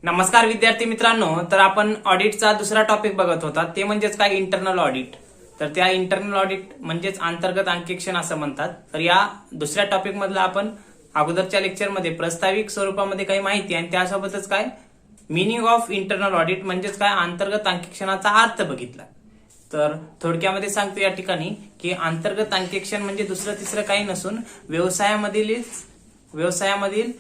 नमस्कार विद्यार्थी मित्रांनो, तर आपण ऑडिटचा दुसरा टॉपिक बघत होता, ते म्हणजेच काय इंटरनल ऑडिट. तर त्या इंटरनल ऑडिट म्हणजेच अंतर्गत अंकेक्षण असं म्हणतात. तर या दुसऱ्या टॉपिक मधला आपण अगोदरच्या लेक्चरमध्ये प्रस्ताविक स्वरूपामध्ये काही माहिती आणि त्यासोबतच काय मिनिंग ऑफ इंटरनल ऑडिट म्हणजेच काय अंतर्गत अंकेक्षणाचा अर्थ बघितला. तर थोडक्यामध्ये सांगतो या ठिकाणी की अंतर्गत अंकेक्षण म्हणजे दुसरं तिसरं काही नसून व्यवसायामधील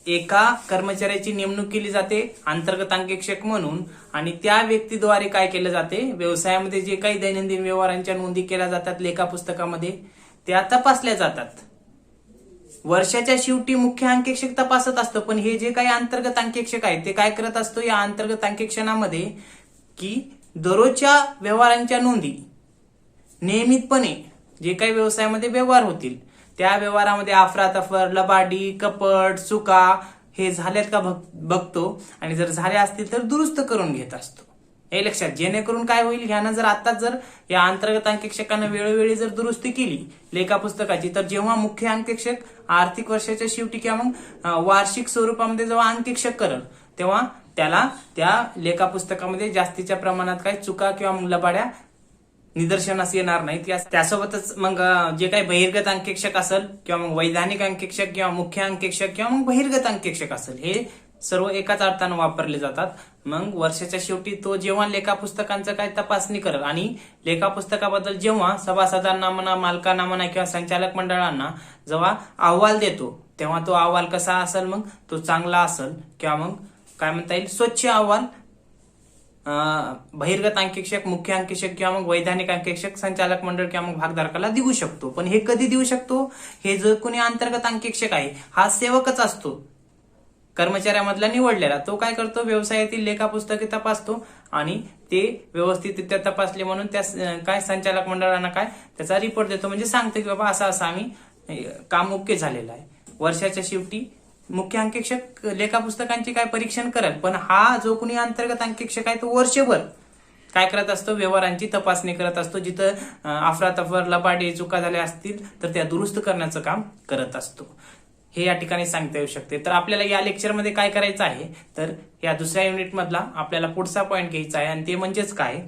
एका कर्मचाऱ्याची नेमणूक केली जाते अंतर्गत अंकेक्षक म्हणून, आणि त्या व्यक्तीद्वारे काय केलं जाते, व्यवसायामध्ये जे काही दैनंदिन व्यवहारांच्या नोंदी केल्या जातात लेखापुस्तकामध्ये त्या तपासल्या जातात. वर्षाच्या शेवटी मुख्य अंकेक्षक तपासत असतो, पण हे जे काही अंतर्गत अंकेक्षक आहे ते काय करत असतो या अंतर्गत अंकेक्षणामध्ये की दररोजच्या व्यवहारांच्या नोंदी नियमितपणे जे काही व्यवसायामध्ये व्यवहार होतील त्या व्यवहारामध्ये अफरातफर, लबाडी, कपट, चुका हे झाल्यात का बघतो, आणि जर झाल्या असतील तर दुरुस्त करून घेत असतो. हे लक्षात, जेणेकरून काय होईल, ह्यानं जर आताच जर या अंतर्गत अंकेक्षकानं वेळोवेळी जर दुरुस्ती केली लेखापुस्तकाची, तर जेव्हा मुख्य अंकेक्षक आर्थिक वर्षाच्या शेवटी किंवा मग वार्षिक स्वरूपामध्ये जेव्हा अंकेक्षक करल तेव्हा त्याला त्या लेखापुस्तकामध्ये जास्तीच्या प्रमाणात काही चुका किंवा मग लबाड्या निदर्शनास येणार नाहीत. त्यासोबतच मग जे काही बहिर्गत अंकेक्षक असेल किंवा मग वैधानिक अंकेक्षक किंवा मुख्य अंकेक्षक किंवा मग बहिर्गत अंकेक्षक असेल, हे सर्व एकाच अर्थानं वापरले जातात. मग वर्षाच्या शेवटी तो जेव्हा लेखापुस्तकांचं काय तपासणी करेल आणि लेखापुस्तकाबद्दल जेव्हा सभासदांना म्हणा, मालकांना म्हणा किंवा संचालक मंडळांना जेव्हा अहवाल देतो तेव्हा तो अहवाल कसा असेल, मग तो चांगला असेल किंवा मग काय म्हणता येईल स्वच्छ अहवाल बहिर्गत अंकेक्षक, मुख्य अंकेक्षक किंवा मग वैधानिक अंकेक्षक, संचालक मंडळ किंवा मग भागधारकाला देऊ शकतो. पण हे कधी देऊ शकतो, हे जो कोणी अंतर्गत अंकेक्षक आहे हा सेवकच असतो कर्मचाऱ्यामधला निवडलेला. तो काय करतो, व्यवसायातील लेखापुस्तके तपासतो आणि ते व्यवस्थितरित्या तपासले म्हणून त्या काय संचालक मंडळांना काय त्याचा रिपोर्ट देतो, म्हणजे सांगतो की बाबा असं असं आम्ही काम ओके झालेलं आहे. वर्षाच्या शेवटी मुख्य अंकेक्षक लेखापुस्तकांचे काय परीक्षण करेल, पण हा जो कोणी अंतर्गत अंकेक्षक आहे तो वर्षभर काय करत असतो, व्यवहारांची तपासणी करत असतो. जिथं अफरातफर, लबाडी, चुका झाल्या असतील तर त्या दुरुस्त करण्याचं काम करत असतो. हे या ठिकाणी सांगता येऊ शकते. तर आपल्याला या लेक्चरमध्ये काय करायचं आहे, तर या दुसऱ्या युनिट मधला आपल्याला पुढचा पॉईंट घ्यायचा आहे आणि ते म्हणजेच काय,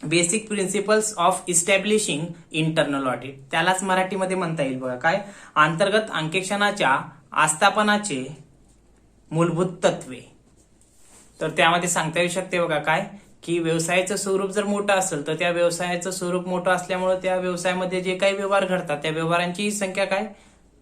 basic principles of इस्टॅब्लिशिंग internal audit. त्यालाच मराठीमध्ये म्हणता येईल बघा काय, अंतर्गत अंकेक्षणाच्या आस्थापनाचे मूलभूत तत्वे. तर त्यामध्ये सांगता येऊ शकते बघा काय, की व्यवसायाचं स्वरूप जर मोठं असेल तर त्या व्यवसायाचं स्वरूप मोठं असल्यामुळे त्या व्यवसायामध्ये जे काही व्यवहार घडतात त्या व्यवहारांची संख्या काय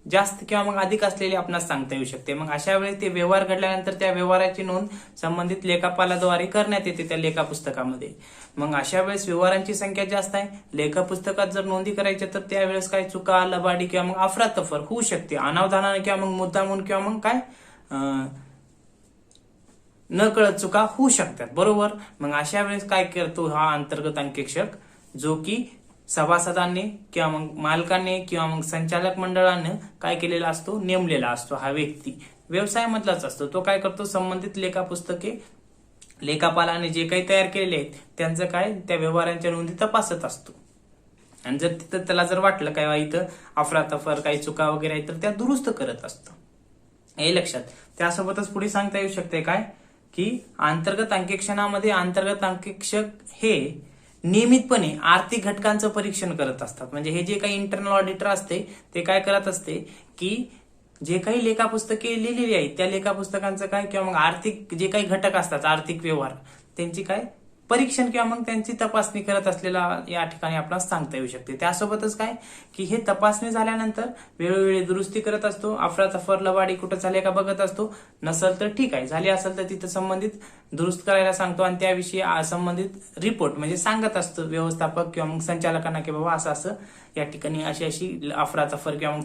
जास्त किंवा मग अधिक असलेली आपणास सांगता येऊ शकते. मग अशा वेळेस ते व्यवहार घडल्यानंतर त्या व्यवहाराची नोंद संबंधित लेखापालाद्वारे करण्यात येते त्या लेखापुस्तकामध्ये. मग अशा वेळेस व्यवहारांची संख्या जास्त आहे, लेखापुस्तकात जर नोंदी करायच्या तर त्यावेळेस काय चुका, लबाडी किंवा मग अफरातफर होऊ शकते, अनावधानाने किंवा मग मुद्दामून किंवा मग काय न कळत चुका होऊ शकतात, बरोबर. मग अशा वेळेस काय करतो हा अंतर्गत अंकेक्षक, जो की सभासदांनी किंवा मग मालकाने किंवा मग संचालक मंडळाने काय केलेला असतो, नेमलेला असतो. हा व्यक्ती व्यवसायामधलाच असतो. तो काय करतो, संबंधित लेखापुस्तके लेखापालाने जे काही तयार केलेले आहेत त्यांचं काय त्या व्यवहारांच्या नोंदी तपासत असतो. आणि जर तिथं त्याला जर वाटलं काय इथं अफरातफर काही चुका वगैरे आहेत तर त्या दुरुस्त करत असतो. हे लक्षात. त्यासोबतच पुढे सांगता येऊ शकते काय, की अंतर्गत अंकेक्षणामध्ये अंतर्गत अंकेक्षक हे नियमितपणे आर्थिक घटकांचं परीक्षण करत असतात. म्हणजे हे जे काही इंटरनल ऑडिटर असते ते काय करत असते, की जे काही लेखापुस्तके लिहिलेली आहेत त्या लेखापुस्तकांचं काय किंवा मग आर्थिक जे काही घटक असतात, आर्थिक व्यवहार त्यांची काय परीक्षण किंवा मग त्यांची तपासणी करत असलेला या ठिकाणी आपल्याला सांगता येऊ शकते. त्यासोबतच काय, की हे तपासणी झाल्यानंतर वेळोवेळी दुरुस्ती करत असतो. अफरातफर, लबाडी कुठं झाले का बघत असतो, नसेल तर ठीक आहे, झाली असेल तर तिथं संबंधित दुरुस्त करायला सांगतो आणि त्याविषयी संबंधित रिपोर्ट म्हणजे सांगत असतो व्यवस्थापक किंवा मग संचालकांना की बाबा असं असं या ठिकाणी अशी अशी अफरातफर किंवा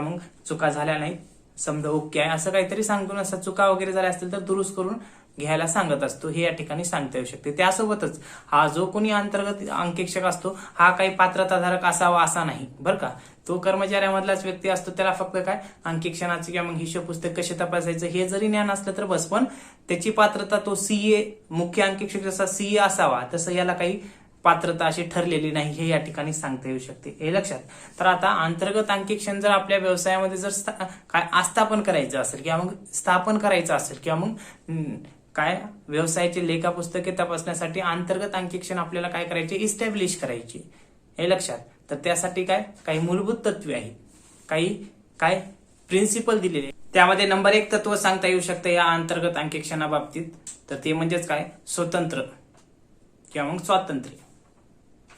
मग चुका झाल्या नाहीत, समजा ओके आहे असं काहीतरी सांगतो. असं चुका वगैरे झाल्या असतील तर दुरुस्त करून घ्यायला सांगत असतो. हे या ठिकाणी सांगता येऊ शकते. त्यासोबतच हा जो कोणी अंतर्गत अंकेक्षक असतो हा काही पात्रताधारक असावा असा नाही, बरं का. तो कर्मचाऱ्यामधलाच व्यक्ती असतो, त्याला फक्त काय अंकेक्षणाचे किंवा मग हिशोब पुस्तक कसे तपासायचं हे जरी ज्ञान असलं तर बस. पण त्याची पात्रता तो सीए, मुख्य अंकेक्षक जसा सीए असावा तसं याला काही पात्रता अशी ठरलेली नाही हे या ठिकाणी सांगता येऊ शकते, हे लक्षात. तर आता अंतर्गत अंकेक्षण जर आपल्या व्यवसायामध्ये जर काय आस्थापन करायचं असेल किंवा मग स्थापन करायचं असेल किंवा मग काय व्यवसायाची लेखा पुस्तके तपासण्यासाठी अंतर्गत अंकेक्षण आपल्याला काय करायचे, इस्टॅब्लिश करायचे, हे लक्षात. तर त्यासाठी काय काही मूलभूत तत्वे आहेत, काही काय प्रिन्सिपल दिलेले. त्यामध्ये नंबर 1 तत्व सांगता येऊ शकतं या अंतर्गत अंकेक्षणाबाबतीत, तर ते म्हणजेच काय, स्वतंत्र किंवा मग स्वातंत्र्य.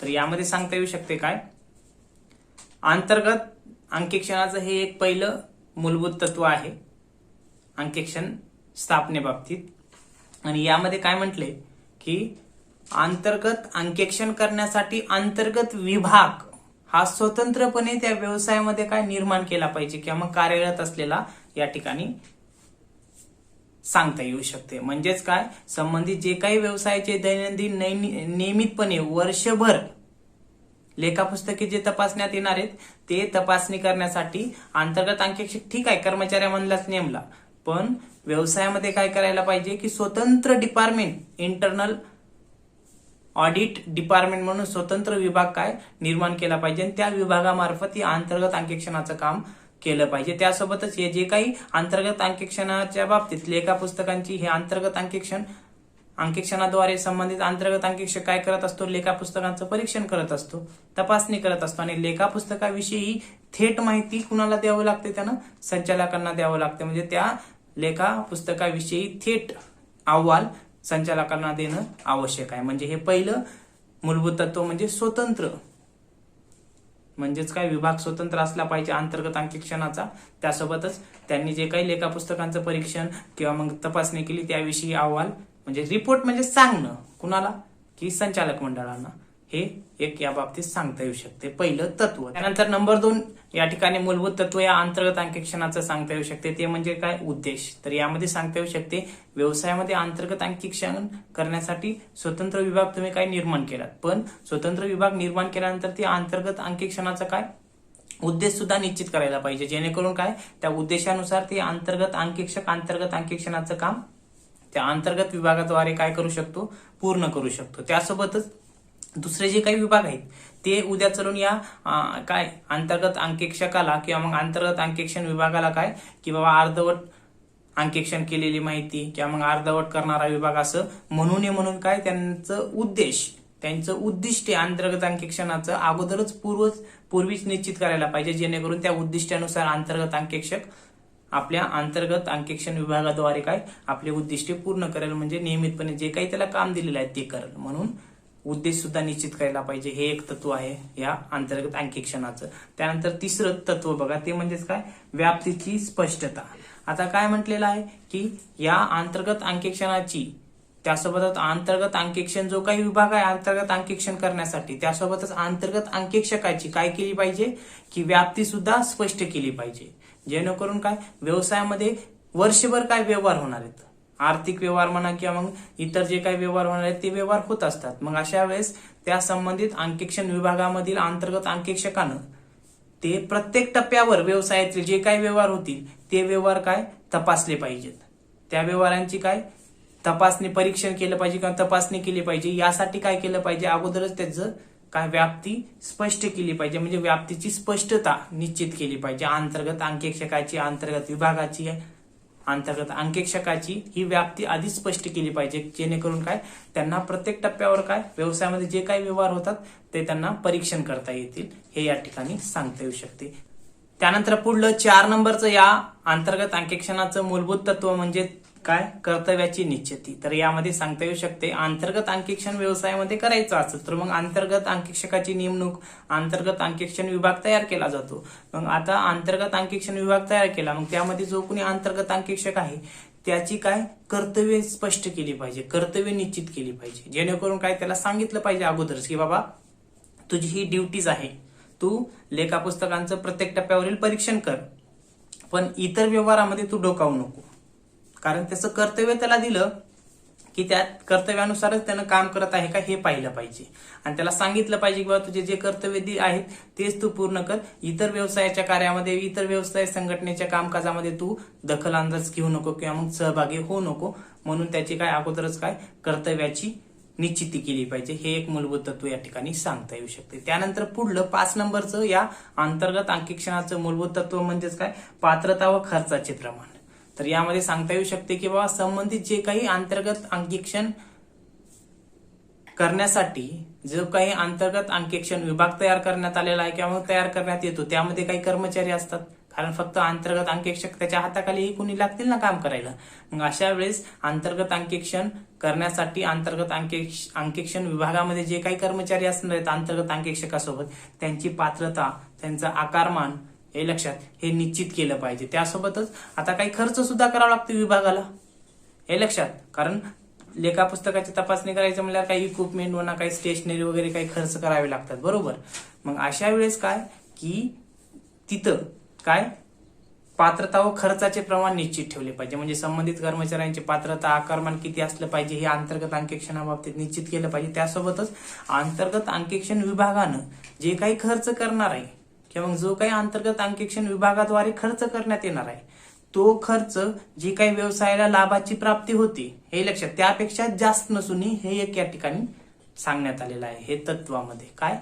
तर यामध्ये सांगता येऊ शकते काय, अंतर्गत अंकेक्षणाचं हे एक पहिलं मूलभूत तत्व आहे अंकेक्षण स्थापनेबाबतीत. आणि यामध्ये काय म्हटले की अंतर्गत अंकेक्षण करण्यासाठी अंतर्गत विभाग हा स्वतंत्रपणे त्या व्यवसायामध्ये काय निर्माण केला पाहिजे किंवा मग कार्यरत असलेला या ठिकाणी सांगता येऊ शकते. म्हणजेच काय, संबंधित जे काही व्यवसायाचे दैनंदिन नियमितपणे वर्षभर लेखापुस्तके जे तपासण्यात येणार आहेत ते तपासणी करण्यासाठी अंतर्गत अंकेक्षक ठीक आहे कर्मचाऱ्यामधलाच नेमला, पण व्यवसायामध्ये काय करायला पाहिजे की स्वतंत्र डिपार्टमेंट, इंटरनल ऑडिट डिपार्टमेंट म्हणून स्वतंत्र विभाग काय निर्माण केला पाहिजे आणि त्या विभागामार्फत या अंतर्गत अंकेक्षणाचं काम केलं पाहिजे. त्यासोबतच हे जे काही अंतर्गत अंकेक्षणाच्या बाबतीत लेखा पुस्तकांची हे अंतर्गत अंकेक्षणाद्वारे संबंधित अंतर्गत अंकेक्षक काय करत असतो, लेखा पुस्तकांचं परीक्षण करत असतो, तपासणी करत असतो आणि लेखा पुस्तकाविषयी थेट माहिती कुणाला द्यावं लागते, त्यांना संचालकांना द्यावं लागते. म्हणजे त्या लेखा पुस्तकाविषयी थेट अहवाल संचालकांना देणं आवश्यक आहे. म्हणजे हे पहिलं मूलभूत तत्व म्हणजे स्वतंत्र, म्हणजेच काय विभाग स्वतंत्र असला पाहिजे अंतर्गत अंकेक्षणाचा. त्यासोबतच त्यांनी जे काही लेखा पुस्तकांचं परीक्षण किंवा मग तपासणी केली त्याविषयी अहवाल म्हणजे रिपोर्ट म्हणजे सांगणं कुणाला की संचालक मंडळांना, हे एक या बाबतीत सांगता येऊ शकते पहिलं तत्व. त्यानंतर नंबर 2 या ठिकाणी मूलभूत तत्व या अंतर्गत अंकेक्षणाचं सांगता येऊ शकते ते म्हणजे काय, उद्देश. तर यामध्ये सांगता येऊ शकते व्यवसायामध्ये अंतर्गत अंकेक्षण करण्यासाठी स्वतंत्र विभाग तुम्ही काय निर्माण केलात, पण स्वतंत्र विभाग निर्माण केल्यानंतर ते अंतर्गत अंकेक्षणाचा काय उद्देश सुद्धा निश्चित करायला पाहिजे, जेणेकरून काय त्या उद्देशानुसार ते अंतर्गत अंकेक्षणाचं काम त्या अंतर्गत विभागाद्वारे काय करू शकतो, पूर्ण करू शकतो. त्यासोबतच दुसरे जे काही विभाग आहेत ते उद्या चलून या काय अंतर्गत अंकेक्षकाला किंवा मग अंतर्गत अंकेक्षण विभागाला काय की बाबा अर्धवट अंकेक्षण केलेली माहिती किंवा मग अर्धवट करणारा विभाग असं म्हणू नये, म्हणून काय त्यांचं उद्दिष्ट अंतर्गत अंकेक्षणाचं अगोदरच पूर्वीच निश्चित करायला पाहिजे, जेणेकरून त्या उद्दिष्टानुसार अंतर्गत अंकेक्षक आपल्या अंतर्गत अंकेक्षण विभागाद्वारे काय आपले उद्दिष्टे पूर्ण करेल, म्हणजे नियमितपणे जे काही त्याला काम दिलेलं आहे ते करेल. म्हणून उद्देश सुद्धा निश्चित करायला पाहिजे, हे एक तत्व आहे या अंतर्गत अंकेक्षणाचं. त्यानंतर तिसरं तत्व बघा ते म्हणजेच काय, व्याप्तीची स्पष्टता. आता काय म्हटलेलं आहे की या अंतर्गत अंकेक्षणाची त्यासोबतच अंतर्गत अंकेक्षण जो काही विभाग आहे अंतर्गत अंकेक्षण करण्यासाठी त्यासोबतच अंतर्गत अंकेक्षकाची काय केली पाहिजे की व्याप्ती सुद्धा स्पष्ट केली पाहिजे, जेणेकरून काय व्यवसायामध्ये वर्षभर काय व्यवहार होणार आहेत, आर्थिक व्यवहार म्हणा किंवा मग इतर जे काही व्यवहार होणार आहेत ते व्यवहार होत असतात. मग अशा वेळेस त्या संबंधित अंकेक्षण विभागामधील अंतर्गत अंकेक्षकानं ते प्रत्येक टप्प्यावर व्यवसायातील जे काही व्यवहार होतील ते व्यवहार काय तपासले पाहिजेत, त्या व्यवहारांची काय तपासणी परीक्षण केलं पाहिजे किंवा तपासणी केली पाहिजे. यासाठी काय केलं पाहिजे, अगोदरच त्याचं काय व्याप्ती स्पष्ट केली पाहिजे, म्हणजे व्याप्तीची स्पष्टता निश्चित केली पाहिजे. अंतर्गत अंकेक्षकाची, अंतर्गत विभागाची, अंतर्गत अंकेक्षकाची ही व्याप्ती आधी स्पष्ट केली पाहिजे, जेणेकरून काय त्यांना प्रत्येक टप्प्यावर काय व्यवसायामध्ये जे काही व्यवहार होतात ते त्यांना परीक्षण करता येतील, हे या ठिकाणी सांगता येऊ शकते. त्यानंतर पुढलं 4 नंबरचं या अंतर्गत अंकेक्षणाचं मूलभूत तत्व म्हणजे काय, कर्तव्याची निश्चिती. तर यामध्ये सांगता येऊ शकते अंतर्गत अंकेक्षण व्यवसायामध्ये करायचं असेल तर मग अंतर्गत अंकेक्षकाची नेमणूक अंतर्गत अंकेक्षण विभाग तयार केला जातो. मग आता अंतर्गत अंकेक्षण विभाग तयार केला, मग त्यामध्ये जो कोणी अंतर्गत अंकेक्षक आहे त्याची काय कर्तव्य स्पष्ट केली पाहिजे, कर्तव्य निश्चित केली पाहिजे, जेणेकरून काय त्याला सांगितलं पाहिजे अगोदरच की बाबा तुझी ही ड्युटीज आहे, तू लेखा पुस्तकांचं प्रत्येक टप्प्यावरील परीक्षण कर, पण इतर व्यवहारामध्ये तू डोकावू नको, कारण त्याचं कर्तव्य त्याला दिलं की त्या कर्तव्यानुसारच त्यानं काम करत आहे का हे पाहिलं पाहिजे आणि त्याला सांगितलं पाहिजे की बाबा तुझे जे कर्तव्य आहेत तेच तू पूर्ण कर, इतर व्यवसायाच्या कार्यामध्ये इतर व्यवसाय संघटनेच्या कामकाजामध्ये तू दखल अंदाज घेऊ नको किंवा मग सहभागी होऊ नको, म्हणून त्याची काय अगोदरच काय कर्तव्याची निश्चिती केली पाहिजे. हे एक मूलभूत तत्व या ठिकाणी सांगता येऊ शकते. त्यानंतर पुढलं 5 नंबरचं या अंतर्गत अंकेक्षणाचं मूलभूत तत्व म्हणजेच काय, पात्रता व खर्चाचे प्रमाण. तर यामध्ये सांगता येऊ शकते की बाबा संबंधित जे काही अंतर्गत अंकेक्षण करण्यासाठी जो काही अंतर्गत अंकेक्षण विभाग तयार करण्यात आलेला आहे किंवा तयार करण्यात येतो त्यामध्ये काही कर्मचारी असतात. कारण फक्त अंतर्गत अंकेक्षक त्याच्या हाताखाली कुणी लागतील ना काम करायला. मग अशा वेळेस अंतर्गत अंकेक्षण करण्यासाठी अंतर्गत अंकेक्षण विभागामध्ये जे काही कर्मचारी असणार आहेत अंतर्गत अंकेक्षकासोबत त्यांची पात्रता, त्यांचं आकारमान हे लक्षात हे निश्चित केलं पाहिजे. त्यासोबतच आता काही खर्च सुद्धा करावा लागतो विभागाला हे लक्षात. कारण लेखा पुस्तकाची तपासणी करायचं म्हणल्यावर काही इक्विपमेंट म्हणा, काही स्टेशनरी वगैरे काही खर्च करावे लागतात बरोबर. मग अशा वेळेस काय की तिथं काय पात्रता व खर्चाचे प्रमाण निश्चित ठेवले पाहिजे. म्हणजे संबंधित कर्मचाऱ्यांची पात्रता, आकारमान किती असलं पाहिजे हे अंतर्गत अंकेक्षणाबाबतीत निश्चित केलं पाहिजे. त्यासोबतच अंतर्गत अंकेक्षण विभागानं जे काही खर्च करणार आहे किंवा मग जो काही अंतर्गत अंकेक्षण विभागाद्वारे खर्च करण्यात येणार आहे तो खर्च जे काही व्यवसायाला लाभाची प्राप्ती होती हे लक्षात त्यापेक्षा जास्त नसून हे एक या ठिकाणी सांगण्यात आलेलं आहे. हे तत्वामध्ये काय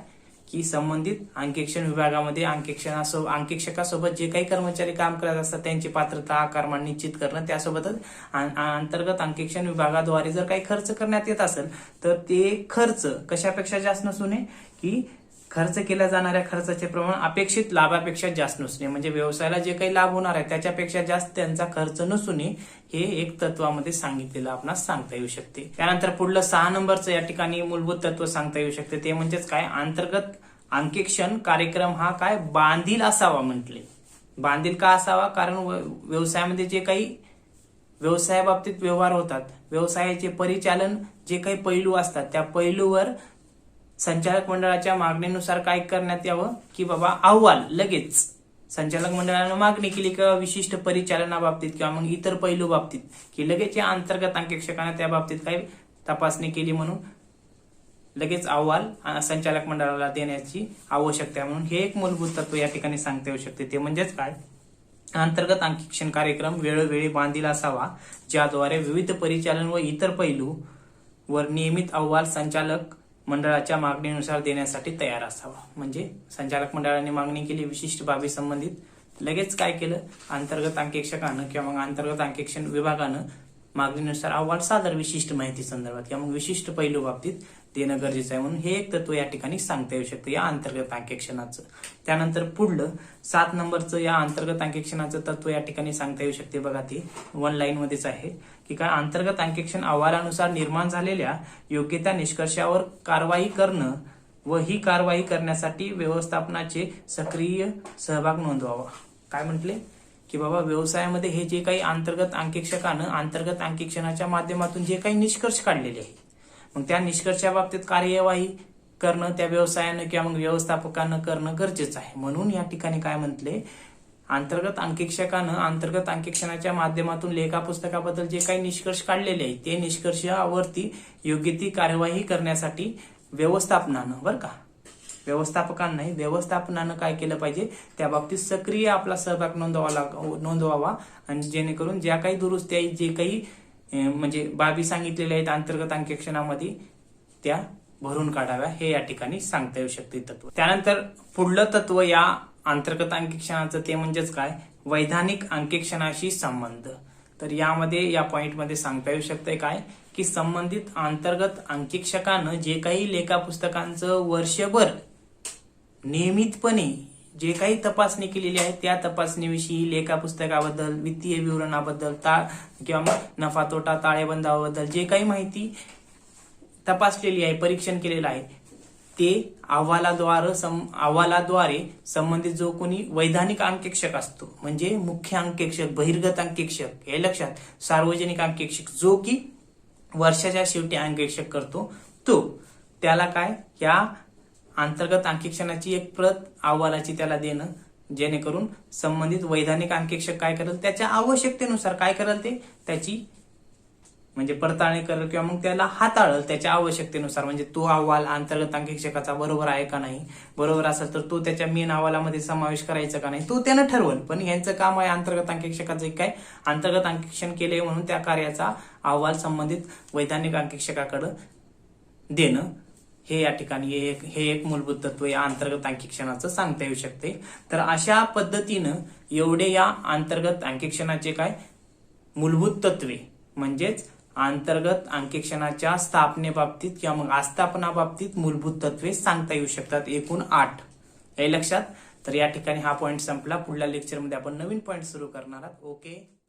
की संबंधित अंकेक्षण विभागामध्ये अंकेक्षकासोबत जे काही कर्मचारी काम करत असतात त्यांची पात्रता, आकारमान निश्चित करणं. त्यासोबतच अंतर्गत अंकेक्षण विभागाद्वारे जर काही खर्च करण्यात येत असेल तर ते खर्च कशापेक्षा जास्त नसून की खर्च केल्या जाणाऱ्या खर्चाचे प्रमाण अपेक्षित लाभापेक्षा जास्त नसणे. म्हणजे व्यवसायाला जे काही लाभ होणार आहे त्याच्यापेक्षा जास्त त्यांचा खर्च नसून हे एक तत्वामध्ये सांगितलेलं आपणास सांगता येऊ शकते. त्यानंतर पुढलं 6 नंबरचं या ठिकाणी मूलभूत तत्व सांगता येऊ शकते ते म्हणजेच काय, अंतर्गत अंकेक्षण कार्यक्रम हा काय बांधील असावा म्हटले. बांधील का असावा, कारण व्यवसायामध्ये जे काही व्यवसायाबाबतीत व्यवहार होतात, व्यवसायाचे परिचालन जे काही पैलू असतात त्या पैलूवर संचालक मंडळाच्या मागणीनुसार काय करण्यात यावं की बाबा अहवाल लगेच संचालक मंडळानं मागणी केली किंवा विशिष्ट परिचालनाबाबतीत किंवा मग इतर पैलू बाबतीत की लगेच या अंतर्गत अंकेक्षकाने त्या बाबतीत काही तपासणी केली म्हणून लगेच अहवाल संचालक मंडळाला देण्याची आवश्यकता आहे. म्हणून हे एक मूलभूत तत्व या ठिकाणी सांगता येऊ शकते. ते म्हणजेच काय, अंतर्गत अंकेक्षण कार्यक्रम वेळोवेळी बांधील असावा ज्याद्वारे विविध परिचालन व इतर पैलू वर नियमित अहवाल संचालक मंडळाच्या मागणीनुसार देण्यासाठी तयार असावा. म्हणजे संचालक मंडळाने मागणी केली विशिष्ट बाबी संबंधित लगेच काय केलं अंतर्गत अंकेक्षकानं किंवा मग अंतर्गत अंकेक्षण विभागानं मागणीनुसार अहवाल सादर विशिष्ट माहिती संदर्भात किंवा मग विशिष्ट पैलू बाबतीत देणं गरजेचं आहे. म्हणून हे एक तत्व या ठिकाणी सांगता येऊ शकतं या अंतर्गत अंकेक्षणाचं. त्यानंतर पुढलं 7 नंबरचं या अंतर्गत अंकेक्षणाचं तत्व या ठिकाणी सांगता येऊ शकते. बघा ते 1 लाईन मध्येच आहे की काय, अंतर्गत अंकेक्षण अहवालानुसार निर्माण झालेल्या योग्यता निष्कर्षावर कारवाई करणं व ही कारवाई करण्यासाठी व्यवस्थापनाचे सक्रिय सहभाग नोंदवावा. काय म्हटले की बाबा व्यवसायामध्ये हे जे काही अंतर्गत अंकेक्षकानं अंतर्गत अंकेक्षणाच्या माध्यमातून जे काही निष्कर्ष काढलेले आहेत मग त्या निष्कर्षाबाबतीत कार्यवाही करणं त्या व्यवसायानं किंवा मग व्यवस्थापकानं करणं गरजेचं आहे. म्हणून या ठिकाणी काय म्हटले, अंतर्गत अंकेक्षकानं अंतर्गत अंकेक्षणाच्या माध्यमातून लेखा पुस्तकाबद्दल जे काही निष्कर्ष काढलेले आहेत ते निष्कर्षावरती योग्य ती कार्यवाही करण्यासाठी व्यवस्थापनानं बरं का व्यवस्थापनानं काय केलं पाहिजे त्या बाबतीत सक्रिय आपला सहभाग नोंदवावा आणि जेणेकरून ज्या काही दुरुस्ती जे काही म्हणजे बाबी सांगितलेल्या आहेत अंतर्गत अंकेक्षणामध्ये त्या भरून काढाव्या. हे या ठिकाणी सांगता येऊ शकते तत्व. त्यानंतर पुढलं तत्व या अंतर्गत अंकेक्षणाचं ते म्हणजेच काय, वैधानिक अंकेक्षणाशी संबंध. तर यामध्ये या पॉइंटमध्ये सांगता येऊ शकते काय की संबंधित अंतर्गत अंकेक्षकानं जे काही लेखा पुस्तकांचं वर्षभर नियमितपणे जे काही तपासणी केलेली आहे त्या तपासणीविषयी लेखा पुस्तकाबद्दल, वित्तीय विवरणाबद्दल किंवा मग नफा तोटा ताळेबंदाबद्दल जे काही माहिती तपासलेली आहे, परीक्षण केलेलं आहे ते अहवालाद्वारे संबंधित जो कोणी वैधानिक अंकेक्षक असतो म्हणजे मुख्य अंकेक्षक, बहिर्गत अंकेक्षक हे लक्षात, सार्वजनिक अंकेक्षक जो की वर्षाच्या शेवटी अंकेक्षक करतो तो त्याला काय या अंतर्गत अंकेक्षणाची एक प्रत अहवालाची त्याला देणं जेणेकरून संबंधित वैधानिक अंकेक्षक काय करेल त्याच्या आवश्यकतेनुसार काय करेल ते त्याची म्हणजे पडताळणी करेल किंवा मग त्याला हाताळेल त्याच्या आवश्यकतेनुसार. म्हणजे तो अहवाल अंतर्गत अंकेक्षकाचा बरोबर आहे का नाही, बरोबर असेल तर तो त्याच्या मेन अहवालामध्ये समावेश करायचा का नाही तो त्यानं ठरवल. पण यांचं काम आहे अंतर्गत अंकेक्षकाचं काय अंतर्गत अंकेक्षण केले म्हणून त्या कार्याचा अहवाल संबंधित वैधानिक अंकेक्षकाकडे देणं हे या ठिकाणी हे एक मूलभूत तत्व या अंतर्गत अंकीक्षणाचं सांगता येऊ शकते. तर अशा पद्धतीनं एवढे या अंतर्गत अंकीक्षणाचे काय मूलभूत तत्वे म्हणजेच अंतर्गत अंकीक्षणाच्या स्थापनेबाबतीत किंवा मग आस्थापना बाबतीत मूलभूत तत्वे सांगता येऊ शकतात. एकूण 8 हे लक्षात. तर या ठिकाणी हा पॉइंट संपला. पुढल्या लेक्चरमध्ये आपण नवीन पॉइंट सुरू करणार आहोत. ओके.